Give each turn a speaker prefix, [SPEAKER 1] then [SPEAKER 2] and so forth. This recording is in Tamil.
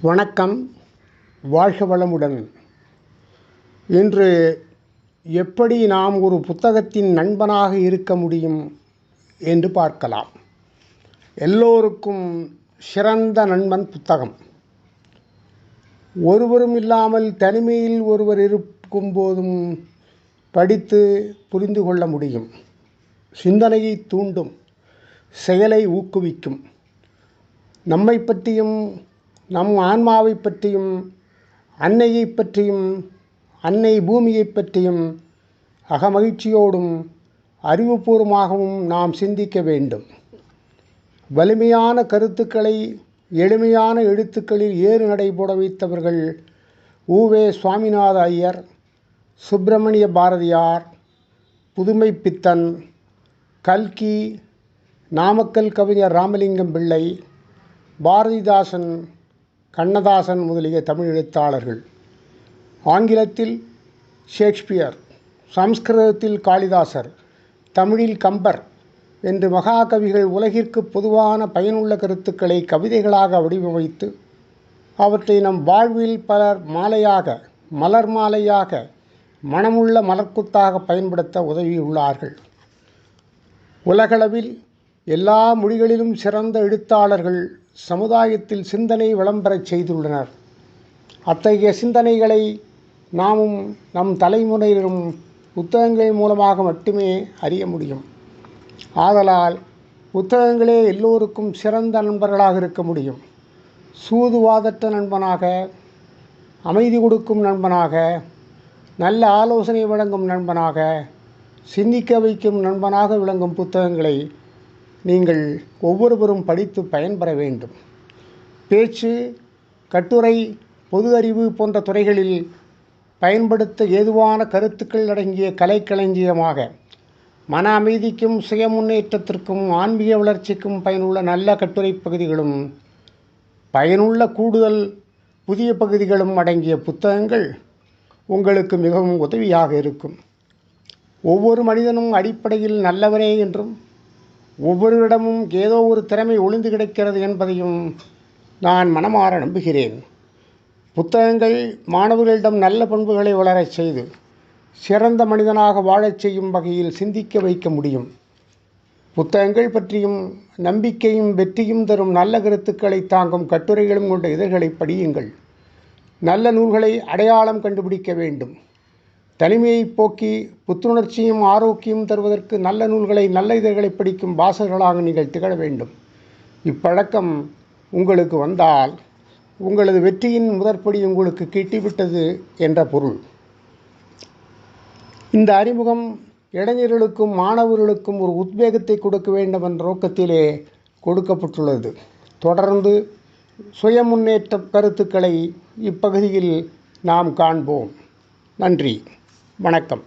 [SPEAKER 1] வணக்கம். வாழ்க வளமுடன். இன்று எப்படி நாம் ஒரு புத்தகத்தின் நண்பனாக இருக்க முடியும் என்று பார்க்கலாம். எல்லோருக்கும் சிறந்த நண்பன் புத்தகம். ஒருவரும் இல்லாமல் தனிமையில் ஒருவர் இருக்கும் போதும் படித்து புரிந்து கொள்ள முடியும். சிந்தனையை தூண்டும், செயலை ஊக்குவிக்கும். நம்மை பற்றியும் நம் ஆன்மாவை பற்றியும் அன்னையை பற்றியும் அன்னை பூமியை பற்றியும் அகமகிழ்ச்சியோடும் அறிவுபூர்வமாகவும் நாம் சிந்திக்க வேண்டும். வலிமையான கருத்துக்களை எளிமையான எழுத்துக்களில் ஏறு நடைபோட வைத்தவர்கள் உவே சுவாமிநாத ஐயர், சுப்பிரமணிய பாரதியார், புதுமை பித்தன், கல்கி, நாமக்கல் கவிஞர் ராமலிங்கம் பிள்ளை, பாரதிதாசன், கண்ணதாசன் முதலிய தமிழ் எழுத்தாளர்கள். ஆங்கிலத்தில் ஷேக்ஸ்பியர், சம்ஸ்கிருதத்தில் காளிதாசர், தமிழில் கம்பர் என்று மகாகவிகள் உலகிற்கு பொதுவான பயனுள்ள கருத்துக்களை கவிதைகளாக வடிவமைத்து அவற்றை நம் வாழ்வில் பலர் மாலையாக, மலர் மாலையாக, மனமுள்ள மலர்க்குத்தாக பயன்படுத்த உதவியுள்ளார்கள். உலகளவில் எல்லா மொழிகளிலும் சிறந்த எழுத்தாளர்கள் சமுதாயத்தில் சிந்தனை விளம்பரச் செய்துள்ளனர். அத்தகைய சிந்தனைகளை நாமும் நம் தலைமுறையினரும் புத்தகங்கள் மூலமாக மட்டுமே அறிய முடியும். ஆதலால் புத்தகங்களே எல்லோருக்கும் சிறந்த நண்பர்களாக இருக்க முடியும். சூதுவாதற்ற நண்பனாக, அமைதி கொடுக்கும் நண்பனாக, நல்ல ஆலோசனை வழங்கும் நண்பனாக, சிந்திக்க வைக்கும் நண்பனாக விளங்கும் புத்தகங்களை நீங்கள் ஒவ்வொருவரும் படித்து பயன்பெற வேண்டும். பேச்சு, கட்டுரை, பொது அறிவு போன்ற துறைகளில் பயன்படுத்த ஏதுவான கருத்துக்கள் அடங்கிய கலைக்களஞ்சியமாக மன அமைதிக்கும் சுய முன்னேற்றத்திற்கும் ஆன்மீக வளர்ச்சிக்கும் பயனுள்ள நல்ல கட்டுரை பகுதிகளும் பயனுள்ள கூடுதல் புதிய பகுதிகளும் அடங்கிய புத்தகங்கள் உங்களுக்கு மிகவும் உதவியாக இருக்கும். ஒவ்வொரு மனிதனும் அடிப்படையில் நல்லவரே என்றும் ஒவ்வொருவரிடமும் ஏதோ ஒரு திறமை ஒளிந்து கிடக்கிறது என்பதையும் நான் மனமாற நம்புகிறேன். புத்தகங்கள் மாணவர்களிடம் நல்ல பண்புகளை வளரச் செய்து சிறந்த மனிதனாக வாழச் செய்யும் வகையில் சிந்திக்க வைக்க முடியும். புத்தகங்கள் பற்றியும் நம்பிக்கையும் வெற்றியும் தரும் நல்ல கருத்துக்களை தாங்கும் கட்டுரைகளும் கொண்ட இதழ்களை படியுங்கள். நல்ல நூல்களை அடையாளம் கண்டுபிடிக்க வேண்டும். தனிமையை போக்கி புத்துணர்ச்சியும் ஆரோக்கியம் தருவதற்கு நல்ல நூல்களை, நல்ல இதழ்களை படிக்கும் வாசகர்களாக நீங்கள் திகழ வேண்டும். இப்பழக்கம் உங்களுக்கு வந்தால் உங்களது வெற்றியின் முதற்படி உங்களுக்கு கிட்டிவிட்டது என்ற பொருள். இந்த அறிமுகம் இளைஞர்களுக்கும் மாணவர்களுக்கும் ஒரு உத்வேகத்தை கொடுக்க வேண்டும் என்ற நோக்கத்திலே கொடுக்கப்பட்டுள்ளது. தொடர்ந்து சுய முன்னேற்ற கருத்துக்களை இப்பகுதியில் நாம் காண்போம். நன்றி. வணக்கம்.